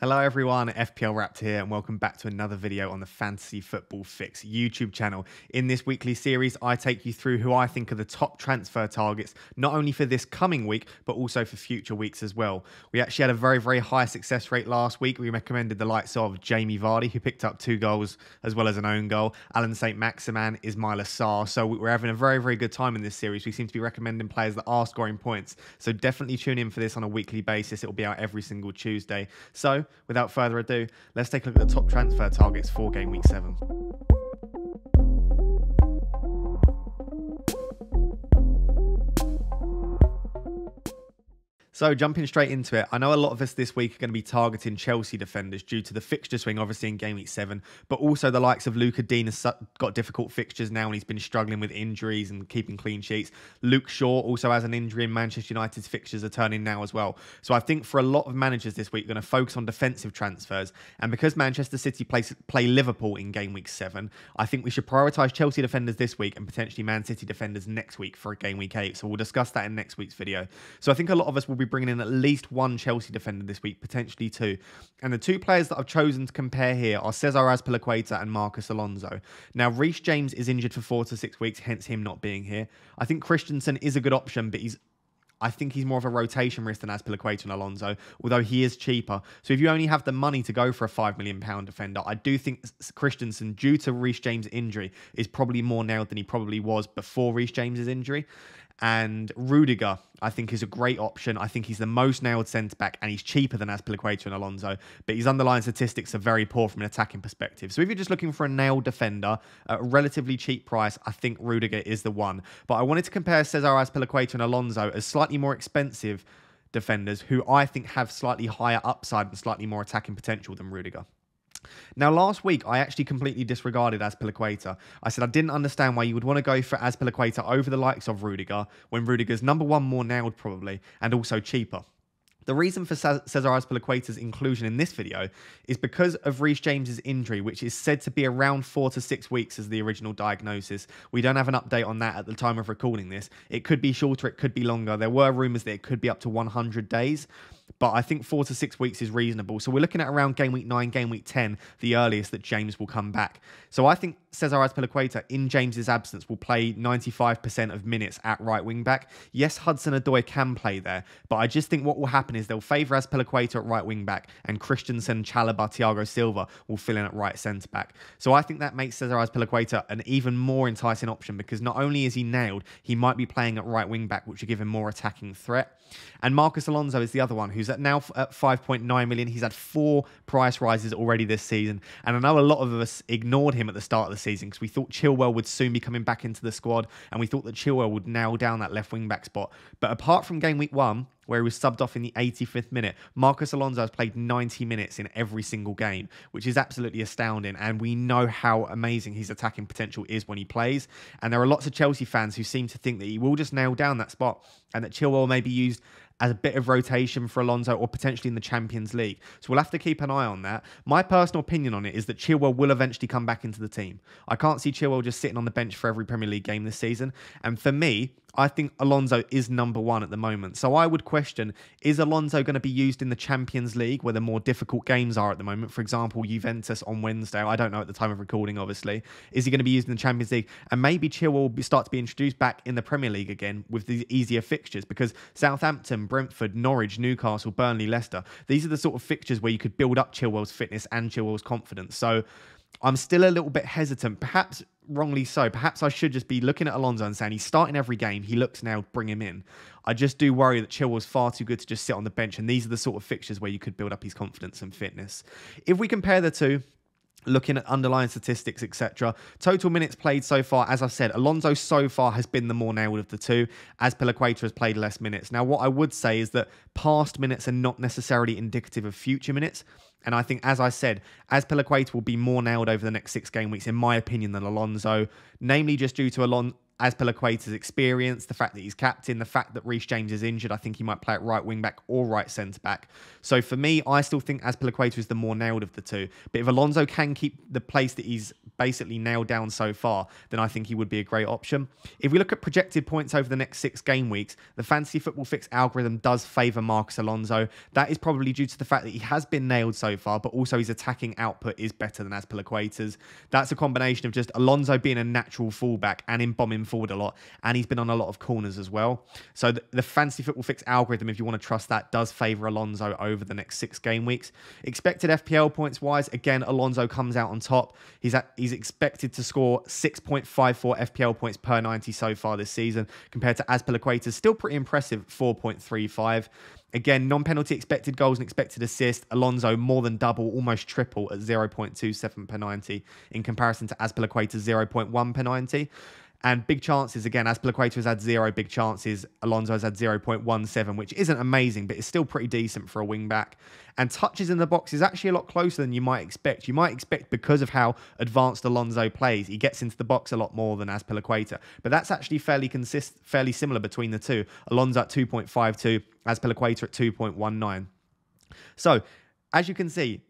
Hello everyone, FPL Raptor here and welcome back to another video on the Fantasy Football Fix YouTube channel. In this weekly series, I take you through who I think are the top transfer targets, not only for this coming week, but also for future weeks as well. We actually had a very high success rate last week. We recommended the likes of Jamie Vardy, who picked up 2 goals as well as an own goal, Alan St-Maximin, Ismail Assar. So we're having a very good time in this series. We seem to be recommending players that are scoring points. So definitely tune in for this on a weekly basis. It will be out every single Tuesday. So without further ado, let's take a look at the top transfer targets for game week 7. So jumping straight into it, I know a lot of us this week are going to be targeting Chelsea defenders due to the fixture swing, obviously in game week 7, but also the likes of Luca Dean has got difficult fixtures now and he's been struggling with injuries and keeping clean sheets. Luke Shaw also has an injury and Manchester United's fixtures are turning now as well. So I think for a lot of managers this week, we're going to focus on defensive transfers. And because Manchester City play Liverpool in game week 7, I think we should prioritise Chelsea defenders this week and potentially Man City defenders next week for game week 8. So we'll discuss that in next week's video. So I think a lot of us will be bringing in at least 1 Chelsea defender this week, potentially 2. And the 2 players that I've chosen to compare here are Cesar Azpilicueta and Marcus Alonso. Now, Reece James is injured for 4 to 6 weeks, hence him not being here. I think Christensen is a good option, but I think he's more of a rotation risk than Azpilicueta and Alonso, although he is cheaper. So if you only have the money to go for a £5 million defender, I do think Christensen, due to Reece James' injury, is probably more nailed than he probably was before Reece James' injury. And Rudiger, I think, is a great option. I think he's the most nailed centre-back and he's cheaper than Azpilicueta and Alonso, but his underlying statistics are very poor from an attacking perspective. So if you're just looking for a nailed defender at a relatively cheap price, I think Rudiger is the one. But I wanted to compare Cesar Azpilicueta and Alonso as slightly more expensive defenders who I think have slightly higher upside and slightly more attacking potential than Rudiger. Now, last week, I actually completely disregarded Azpilicueta. I said I didn't understand why you would want to go for Azpilicueta over the likes of Rudiger, when Rudiger's number 1 more nailed probably, and also cheaper. The reason for Cesar Azpilicueta's inclusion in this video is because of Reece James's injury, which is said to be around 4 to 6 weeks as the original diagnosis. We don't have an update on that at the time of recording this. It could be shorter, it could be longer. There were rumours that it could be up to 100 days. But I think 4 to 6 weeks is reasonable. So we're looking at around game week 9, game week 10, the earliest that James will come back. So I think Cesar Azpilicueta, in James's absence, will play 95% of minutes at right wing back. Yes, Hudson-Odoi can play there, but I just think what will happen is they'll favour Azpilicueta at right wing back and Christensen, Chalobah, Thiago Silva will fill in at right centre back. So I think that makes Cesar Azpilicueta an even more enticing option because not only is he nailed, he might be playing at right wing back, which will give him more attacking threat. And Marcus Alonso is the other one, who's now at 5.9 million. He's had 4 price rises already this season. And I know a lot of us ignored him at the start of the season because we thought Chilwell would soon be coming back into the squad. And we thought that Chilwell would nail down that left wing back spot. But apart from game week 1, where he was subbed off in the 85th minute, Marcus Alonso has played 90 minutes in every single game, which is absolutely astounding. And we know how amazing his attacking potential is when he plays. And there are lots of Chelsea fans who seem to think that he will just nail down that spot and that Chilwell may be used as a bit of rotation for Alonso or potentially in the Champions League. So we'll have to keep an eye on that. My personal opinion on it is that Chilwell will eventually come back into the team. I can't see Chilwell just sitting on the bench for every Premier League game this season. And for me, I think Alonso is number 1 at the moment. So I would question, is Alonso going to be used in the Champions League where the more difficult games are at the moment? For example, Juventus on Wednesday. I don't know at the time of recording, obviously. Is he going to be used in the Champions League? And maybe Chilwell will start to be introduced back in the Premier League again with the easier fixtures because Southampton, Brentford, Norwich, Newcastle, Burnley, Leicester, these are the sort of fixtures where you could build up Chilwell's fitness and Chilwell's confidence. So I'm still a little bit hesitant, perhaps wrongly so. Perhaps I should just be looking at Alonso and saying he's starting every game. He looks now, bring him in. I just do worry that Chilwell's far too good to just sit on the bench. And these are the sort of fixtures where you could build up his confidence and fitness. If we compare the two, looking at underlying statistics, etc. Total minutes played so far, as I said, Alonso so far has been the more nailed of the two. Azpilicueta has played less minutes. Now, what I would say is that past minutes are not necessarily indicative of future minutes. And I think, as I said, Azpilicueta will be more nailed over the next 6 game weeks, in my opinion, than Alonso, namely just due to Azpilicueta's experience, the fact that he's captain, the fact that Reece James is injured. I think he might play at right wing back or right centre back. So for me, I still think Azpilicueta is the more nailed of the two. But if Alonso can keep the place that he's basically nailed down so far, then I think he would be a great option. If we look at projected points over the next 6 game weeks, the Fantasy Football Fix algorithm does favour Marcos Alonso. That is probably due to the fact that he has been nailed so far, but also his attacking output is better than Azpilicueta's. That's a combination of just Alonso being a natural fullback and him bombing forward a lot, and he's been on a lot of corners as well. So the Fantasy Football Fix algorithm, if you want to trust that, does favour Alonso over the next 6 game weeks. Expected FPL points wise, again, Alonso comes out on top. He's expected to score 6.54 FPL points per 90 so far this season, compared to Azpilicueta's still pretty impressive 4.35. Again, non-penalty expected goals and expected assists, Alonso more than double, almost triple at 0.27 per 90 in comparison to Azpilicueta's 0.1 per 90. And big chances, again, Azpilicueta has had 0 big chances. Alonso has had 0.17, which isn't amazing, but it's still pretty decent for a wing-back. And touches in the box is actually a lot closer than you might expect. You might expect, because of how advanced Alonso plays, he gets into the box a lot more than Azpilicueta. But that's actually fairly similar between the two. Alonso at 2.52, Azpilicueta at 2.19. So, as you can see,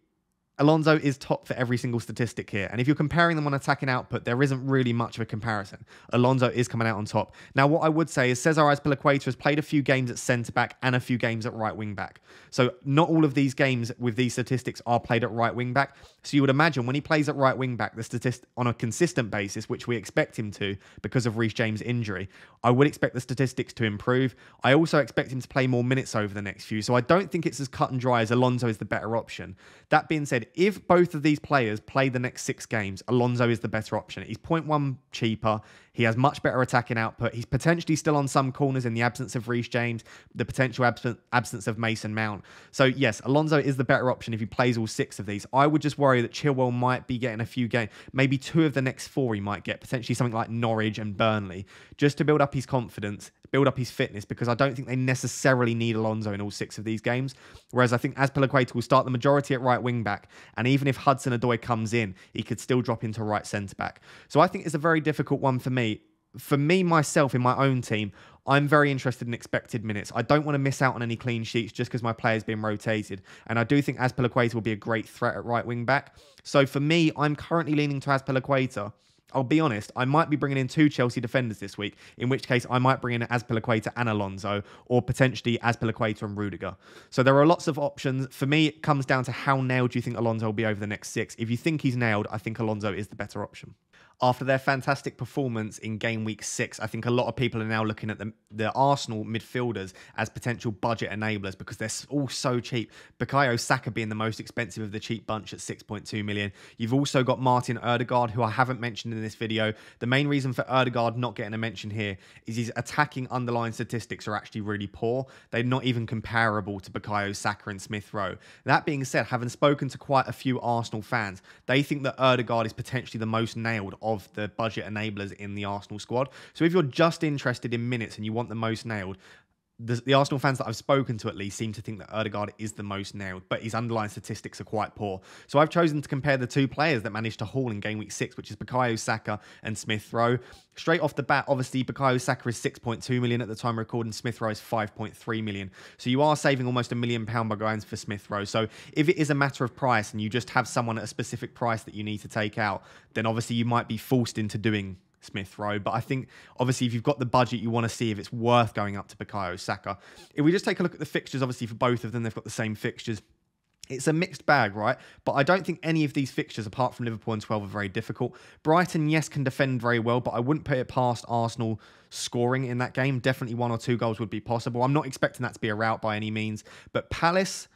Alonso is top for every single statistic here. And if you're comparing them on attacking output, there isn't really much of a comparison. Alonso is coming out on top. Now, what I would say is Cesar Azpilicueta has played a few games at centre-back and a few games at right wing-back. So not all of these games with these statistics are played at right wing-back. So you would imagine when he plays at right wing-back, the statistic on a consistent basis, which we expect him to because of Reece James' injury, I would expect the statistics to improve. I also expect him to play more minutes over the next few. So I don't think it's as cut and dry as Alonso is the better option. That being said, if both of these players play the next 6 games, Alonso is the better option. He's 0.1 cheaper. He has much better attacking output. He's potentially still on some corners in the absence of Reece James, the potential absence of Mason Mount. So yes, Alonso is the better option if he plays all 6 of these. I would just worry that Chilwell might be getting a few games, maybe 2 of the next 4 he might get, potentially something like Norwich and Burnley, just to build up his confidence, build up his fitness, because I don't think they necessarily need Alonso in all 6 of these games. Whereas I think Azpilicueta will start the majority at right wing back, and even if Hudson-Odoi comes in, he could still drop into right centre back. So I think it's a very difficult one for me. For me, myself, in my own team, I'm very interested in expected minutes. I don't want to miss out on any clean sheets just because my player's been rotated. And I do think Azpilicueta will be a great threat at right wing back. So for me, I'm currently leaning to Azpilicueta. I'll be honest, I might be bringing in 2 Chelsea defenders this week, in which case I might bring in Azpilicueta and Alonso, or potentially Azpilicueta and Rudiger. So there are lots of options. For me, it comes down to how nailed do you think Alonso will be over the next 6. If you think he's nailed, I think Alonso is the better option. After their fantastic performance in game week 6, I think a lot of people are now looking at the Arsenal midfielders as potential budget enablers because they're all so cheap. Bukayo Saka being the most expensive of the cheap bunch at 6.2 million. You've also got Martin Ødegaard, who I haven't mentioned in this video. The main reason for Ødegaard not getting a mention here is his attacking underlying statistics are actually really poor. They're not even comparable to Bukayo Saka and Smith Rowe. That being said, having spoken to quite a few Arsenal fans, they think that Ødegaard is potentially the most nailed of the budget enablers in the Arsenal squad. So if you're just interested in minutes and you want the most nailed, the Arsenal fans that I've spoken to at least seem to think that Ødegaard is the most nailed, but his underlying statistics are quite poor. So I've chosen to compare the 2 players that managed to haul in game week 6, which is Bukayo Saka and Smith Rowe. Straight off the bat, obviously, Bukayo Saka is 6.2 million at the time of recording, Smith Rowe is 5.3 million. So you are saving almost £1 million by going for Smith Rowe. So if it is a matter of price and you just have someone at a specific price that you need to take out, then obviously you might be forced into doing Smith Rowe. But I think, obviously, if you've got the budget, you want to see if it's worth going up to Bukayo Saka. If we just take a look at the fixtures, obviously, for both of them, they've got the same fixtures. It's a mixed bag, right? But I don't think any of these fixtures, apart from Liverpool and 12, are very difficult. Brighton, yes, can defend very well, but I wouldn't put it past Arsenal scoring in that game. Definitely 1 or 2 goals would be possible. I'm not expecting that to be a rout by any means. But Palace,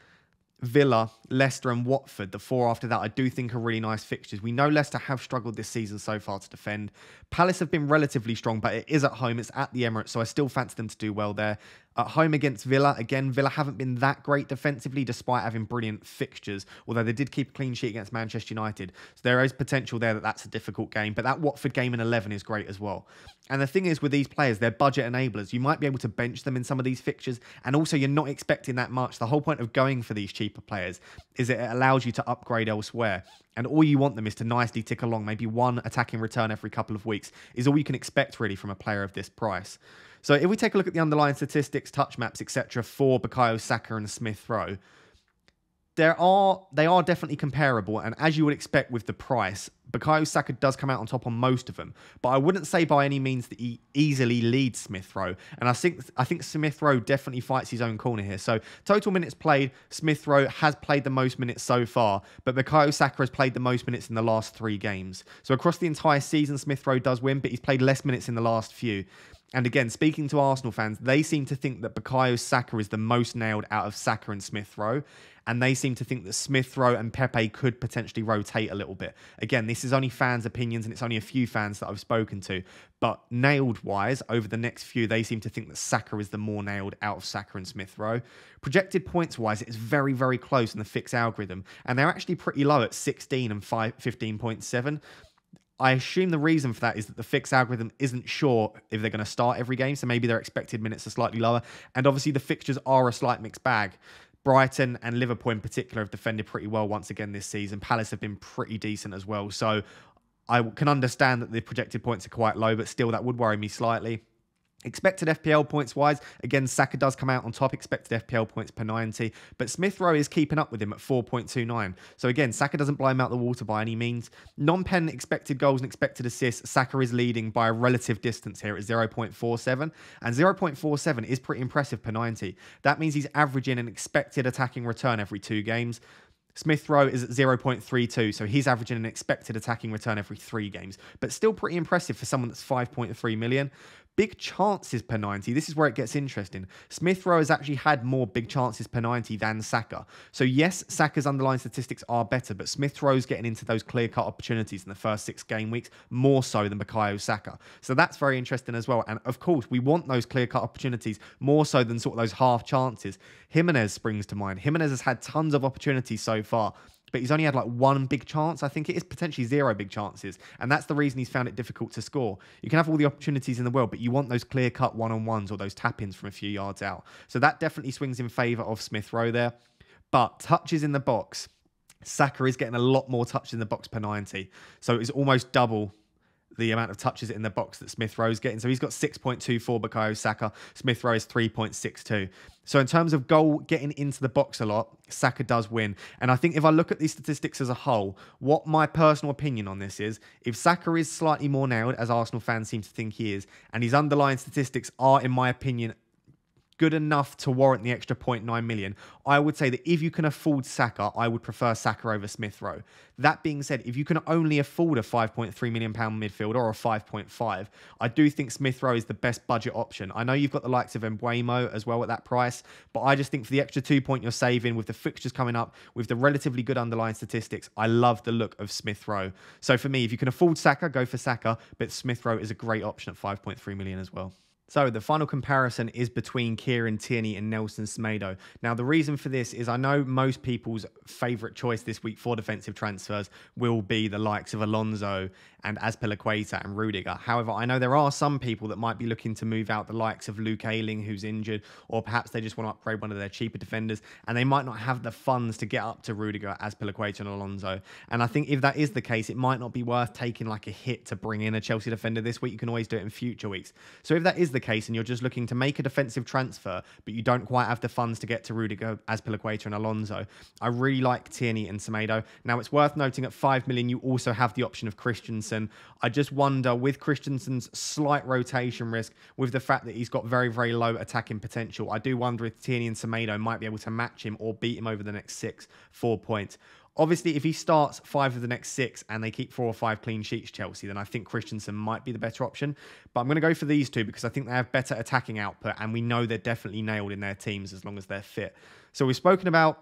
Villa, Leicester and Watford, the 4 after that, I do think are really nice fixtures. We know Leicester have struggled this season so far to defend. Palace have been relatively strong, but it is at home. It's at the Emirates, so I still fancy them to do well there. At home against Villa, again, Villa haven't been that great defensively despite having brilliant fixtures, although they did keep a clean sheet against Manchester United. So there is potential there that that's a difficult game, but that Watford game in 11 is great as well. And the thing is with these players, they're budget enablers. You might be able to bench them in some of these fixtures, and also you're not expecting that much. The whole point of going for these cheaper players is that it allows you to upgrade elsewhere. And all you want them is to nicely tick along. Maybe 1 attacking return every couple of weeks is all you can expect really from a player of this price. So if we take a look at the underlying statistics, touch maps, etc. for Bukayo Saka and Smith Rowe, They are definitely comparable, and as you would expect with the price, Bukayo Saka does come out on top on most of them, but I wouldn't say by any means that he easily leads Smith Rowe. And I think Smith Rowe definitely fights his own corner here. So total minutes played, Smith Rowe has played the most minutes so far, but Bukayo Saka has played the most minutes in the last 3 games. So across the entire season, Smith Rowe does win, but he's played less minutes in the last few. And again, speaking to Arsenal fans, they seem to think that Bukayo Saka is the most nailed out of Saka and Smith Rowe. And they seem to think that Smith Rowe and Pepe could potentially rotate a little bit. Again, this is only fans' opinions, and it's only a few fans that I've spoken to. But nailed-wise, over the next few, they seem to think that Saka is the more nailed out of Saka and Smith Rowe. Projected points-wise, it's very, very close in the fixed algorithm. And they're actually pretty low at 16 and 15.7. I assume the reason for that is that the fixed algorithm isn't sure if they're going to start every game, so maybe their expected minutes are slightly lower. And obviously the fixtures are a slight mixed bag. Brighton and Liverpool in particular have defended pretty well once again this season. Palace have been pretty decent as well. So I can understand that the projected points are quite low, but still that would worry me slightly. Expected FPL points wise, again, Saka does come out on top, expected FPL points per 90, but Smith Rowe is keeping up with him at 4.29. So again, Saka doesn't blow him out the water by any means. Non-pen expected goals and expected assists, Saka is leading by a relative distance here at 0.47, and 0.47 is pretty impressive per 90. That means he's averaging an expected attacking return every 2 games. Smith Rowe is at 0.32, so he's averaging an expected attacking return every 3 games, but still pretty impressive for someone that's 5.3 million. Big chances per 90. This is where it gets interesting. Smith Rowe has actually had more big chances per 90 than Saka. So yes, Saka's underlying statistics are better, but Smith Rowe's getting into those clear-cut opportunities in the first 6 game weeks more so than Bukayo Saka. So that's very interesting as well. And of course, we want those clear-cut opportunities more so than sort of those half chances. Jimenez springs to mind. Jimenez has had tons of opportunities so far, but he's only had like 1 big chance. I think it is potentially 0 big chances. And that's the reason he's found it difficult to score. You can have all the opportunities in the world, but you want those clear-cut one-on-ones or those tap-ins from a few yards out. So that definitely swings in favour of Smith Rowe there. But touches in the box, Saka is getting a lot more touches in the box per 90. So it's almost double the amount of touches in the box that Smith Rowe's getting. So he's got 6.24 Bukayo Saka. Smith Rowe is 3.62. So in terms of goal getting into the box a lot, Saka does win. And I think if I look at these statistics as a whole, what my personal opinion on this is, if Saka is slightly more nailed, as Arsenal fans seem to think he is, and his underlying statistics are, in my opinion, good enough to warrant the extra 0.9 million, I would say that if you can afford Saka, I would prefer Saka over Smith Rowe. That being said, if you can only afford a £5.3 million midfielder or a 5.5, I do think Smith Rowe is the best budget option. I know you've got the likes of Mbeumo as well at that price, but I just think for the extra 2 point you're saving, with the fixtures coming up, with the relatively good underlying statistics, I love the look of Smith Rowe. So for me, if you can afford Saka, go for Saka, but Smith Rowe is a great option at 5.3 million as well. So the final comparison is between Kieran Tierney and Nelson Semedo. Now, the reason for this is I know most people's favourite choice this week for defensive transfers will be the likes of Alonso and Azpilicueta and Rudiger. However, I know there are some people that might be looking to move out the likes of Luke Ayling, who's injured, or perhaps they just want to upgrade one of their cheaper defenders, and they might not have the funds to get up to Rudiger, Azpilicueta and Alonso. And I think if that is the case, it might not be worth taking like a hit to bring in a Chelsea defender this week. You can always do it in future weeks. So if that is the case and you're just looking to make a defensive transfer, but you don't quite have the funds to get to Rudiger, Azpilicueta and Alonso, I really like Tierney and Semedo. Now, it's worth noting at 5 million, you also have the option of Christensen. I just wonder, with Christensen's slight rotation risk, with the fact that he's got very, very low attacking potential, I do wonder if Tierney and Semedo might be able to match him or beat him over the next 4 points. Obviously, if he starts 5 of the next 6 and they keep 4 or 5 clean sheets, Chelsea, then I think Christensen might be the better option. But I'm going to go for these two because I think they have better attacking output and we know they're definitely nailed in their teams as long as they're fit. So we've spoken about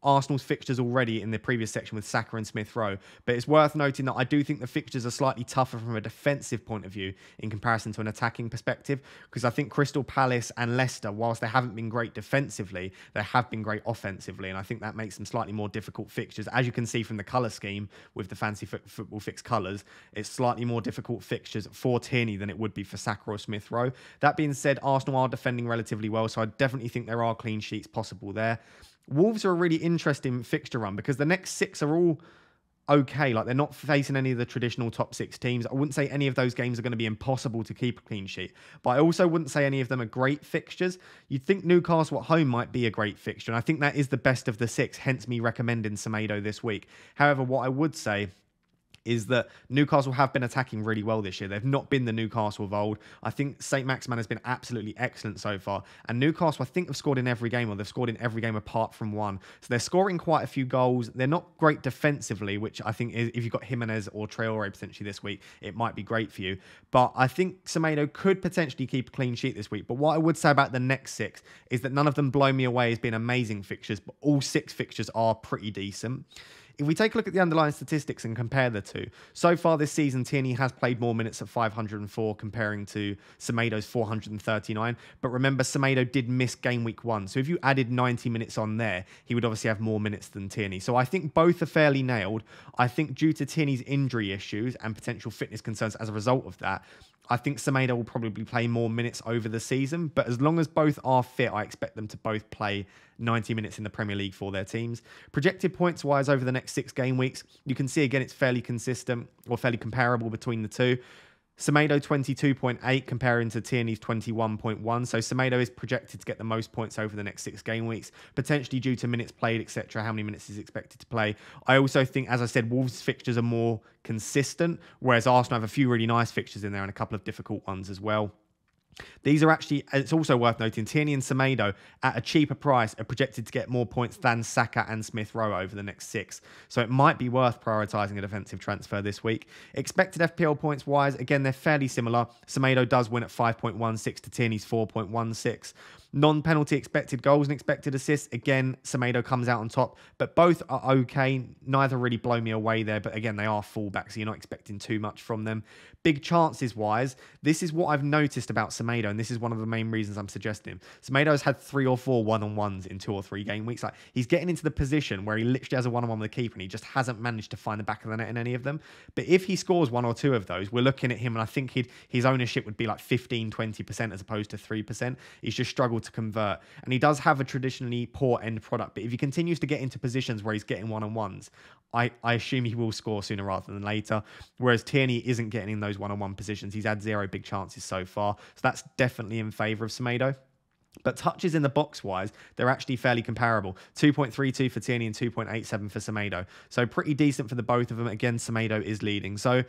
Arsenal's fixtures already in the previous section with Saka and Smith Rowe, but it's worth noting that I do think the fixtures are slightly tougher from a defensive point of view in comparison to an attacking perspective, because I think Crystal Palace and Leicester, whilst they haven't been great defensively, they have been great offensively, and I think that makes them slightly more difficult fixtures. As you can see from the colour scheme with the fancy football fix colours, it's slightly more difficult fixtures for Tierney than it would be for Saka or Smith Rowe. That being said, Arsenal are defending relatively well, so I definitely think there are clean sheets possible there. Wolves are a really interesting fixture run because the next 6 are all okay. Like, they're not facing any of the traditional top 6 teams. I wouldn't say any of those games are going to be impossible to keep a clean sheet, but I also wouldn't say any of them are great fixtures. You'd think Newcastle at home might be a great fixture, and I think that is the best of the 6, hence me recommending Semedo this week. However, what I would say is that Newcastle have been attacking really well this year. They've not been the Newcastle of old. I think St. Maximin has been absolutely excellent so far. And Newcastle, I think, have scored in every game, or they've scored in every game apart from one. So they're scoring quite a few goals. They're not great defensively, which I think is, if you've got Jimenez or Traore potentially this week, it might be great for you. But I think Semedo could potentially keep a clean sheet this week. But what I would say about the next 6 is that none of them blow me away as being amazing fixtures, but all 6 fixtures are pretty decent. If we take a look at the underlying statistics and compare the two, so far this season, Tierney has played more minutes at 504 comparing to Semedo's 439. But remember, Semedo did miss game week 1. So if you added 90 minutes on there, he would obviously have more minutes than Tierney. So I think both are fairly nailed. I think due to Tierney's injury issues and potential fitness concerns as a result of that, I think Semedo will probably play more minutes over the season, but as long as both are fit, I expect them to both play 90 minutes in the Premier League for their teams. Projected points-wise over the next 6 game weeks, you can see again it's fairly consistent or fairly comparable between the two. Semedo 22.8 comparing to Tierney's 21.1. So Semedo is projected to get the most points over the next 6 game weeks, potentially due to minutes played, etc. How many minutes is expected to play. I also think, as I said, Wolves' fixtures are more consistent, whereas Arsenal have a few really nice fixtures in there and a couple of difficult ones as well. These are actually, it's also worth noting, Tierney and Semedo at a cheaper price are projected to get more points than Saka and Smith Rowe over the next 6. So it might be worth prioritising a defensive transfer this week. Expected FPL points wise, again, they're fairly similar. Semedo does win at 5.16 to Tierney's 4.16. Non-penalty expected goals and expected assists, again, Semedo comes out on top, but both are okay. Neither really blow me away there, but again, they are fullbacks, so you're not expecting too much from them. Big chances wise, this is what I've noticed about Semedo, and this is one of the main reasons I'm suggesting. Semedo has had 3 or 4 one-on-ones in 2 or 3 game weeks. Like, he's getting into the position where he literally has a one-on-one with the keeper, and he just hasn't managed to find the back of the net in any of them. But if he scores 1 or 2 of those, we're looking at him, and I think his ownership would be like 15-20% as opposed to 3%. He's just struggled to convert, and he does have a traditionally poor end product, but if he continues to get into positions where he's getting one-on-ones, I assume he will score sooner rather than later, whereas Tierney isn't getting in those one-on-one positions. He's had 0 big chances so far, so that's definitely in favour of Semedo. But touches in the box wise, they're actually fairly comparable. 2.32 for Tierney and 2.87 for Semedo, so pretty decent for the both of them. Again, Semedo is leading, so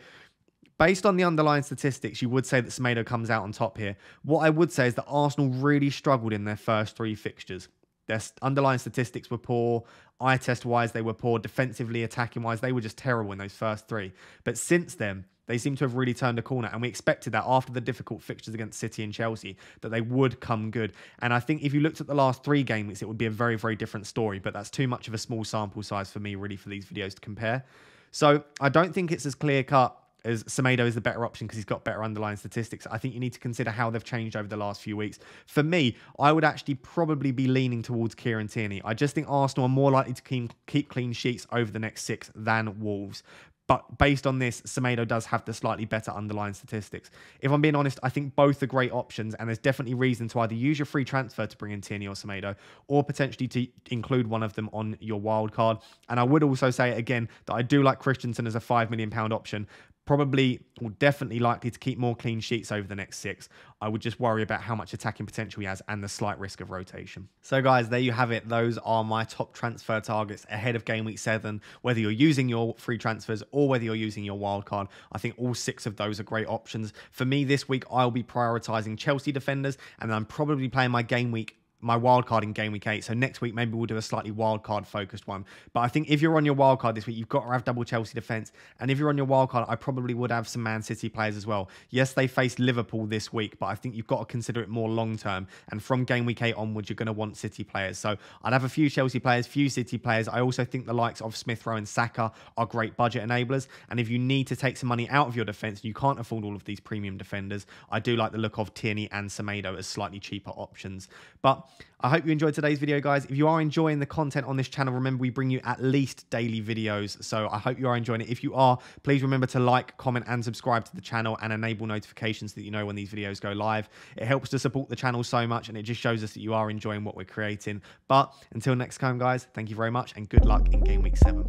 based on the underlying statistics, you would say that Semedo comes out on top here. What I would say is that Arsenal really struggled in their first 3 fixtures. Their underlying statistics were poor. Eye test-wise, they were poor. Defensively, attacking-wise, they were just terrible in those first 3. But since then, they seem to have really turned a corner, and we expected that after the difficult fixtures against City and Chelsea, that they would come good. And I think if you looked at the last 3 game weeks, it would be a very, very different story, but that's too much of a small sample size for me, really, for these videos to compare. So I don't think it's as clear-cut as Semedo is the better option because he's got better underlying statistics. I think you need to consider how they've changed over the last few weeks. For me, I would actually probably be leaning towards Kieran Tierney. I just think Arsenal are more likely to keep clean sheets over the next 6 than Wolves. But based on this, Semedo does have the slightly better underlying statistics. If I'm being honest, I think both are great options, and there's definitely reason to either use your free transfer to bring in Tierney or Semedo, or potentially to include one of them on your wild card. And I would also say, again, that I do like Christensen as a £5 million option. Probably, or definitely likely to keep more clean sheets over the next 6. I would just worry about how much attacking potential he has and the slight risk of rotation. So guys, there you have it. Those are my top transfer targets ahead of game week 7. Whether you're using your free transfers or whether you're using your wildcard, I think all 6 of those are great options. For me this week, I'll be prioritising Chelsea defenders, and I'm probably playing my wildcard in game week 8. So next week, maybe we'll do a slightly wildcard focused one. But I think if you're on your wildcard this week, you've got to have double Chelsea defence. And if you're on your wildcard, I probably would have some Man City players as well. Yes, they face Liverpool this week, but I think you've got to consider it more long term. And from game week 8 onwards, you're going to want City players. So I'd have a few Chelsea players, few City players. I also think the likes of Smith Rowe and Saka are great budget enablers. And if you need to take some money out of your defence, you can't afford all of these premium defenders, I do like the look of Tierney and Semedo as slightly cheaper options. But I hope you enjoyed today's video, guys. If you are enjoying the content on this channel, remember we bring you at least daily videos. So I hope you are enjoying it. If you are, please remember to like, comment, and subscribe to the channel and enable notifications so that you know when these videos go live. It helps to support the channel so much, and it just shows us that you are enjoying what we're creating. But until next time, guys, thank you very much, and good luck in Game Week 7.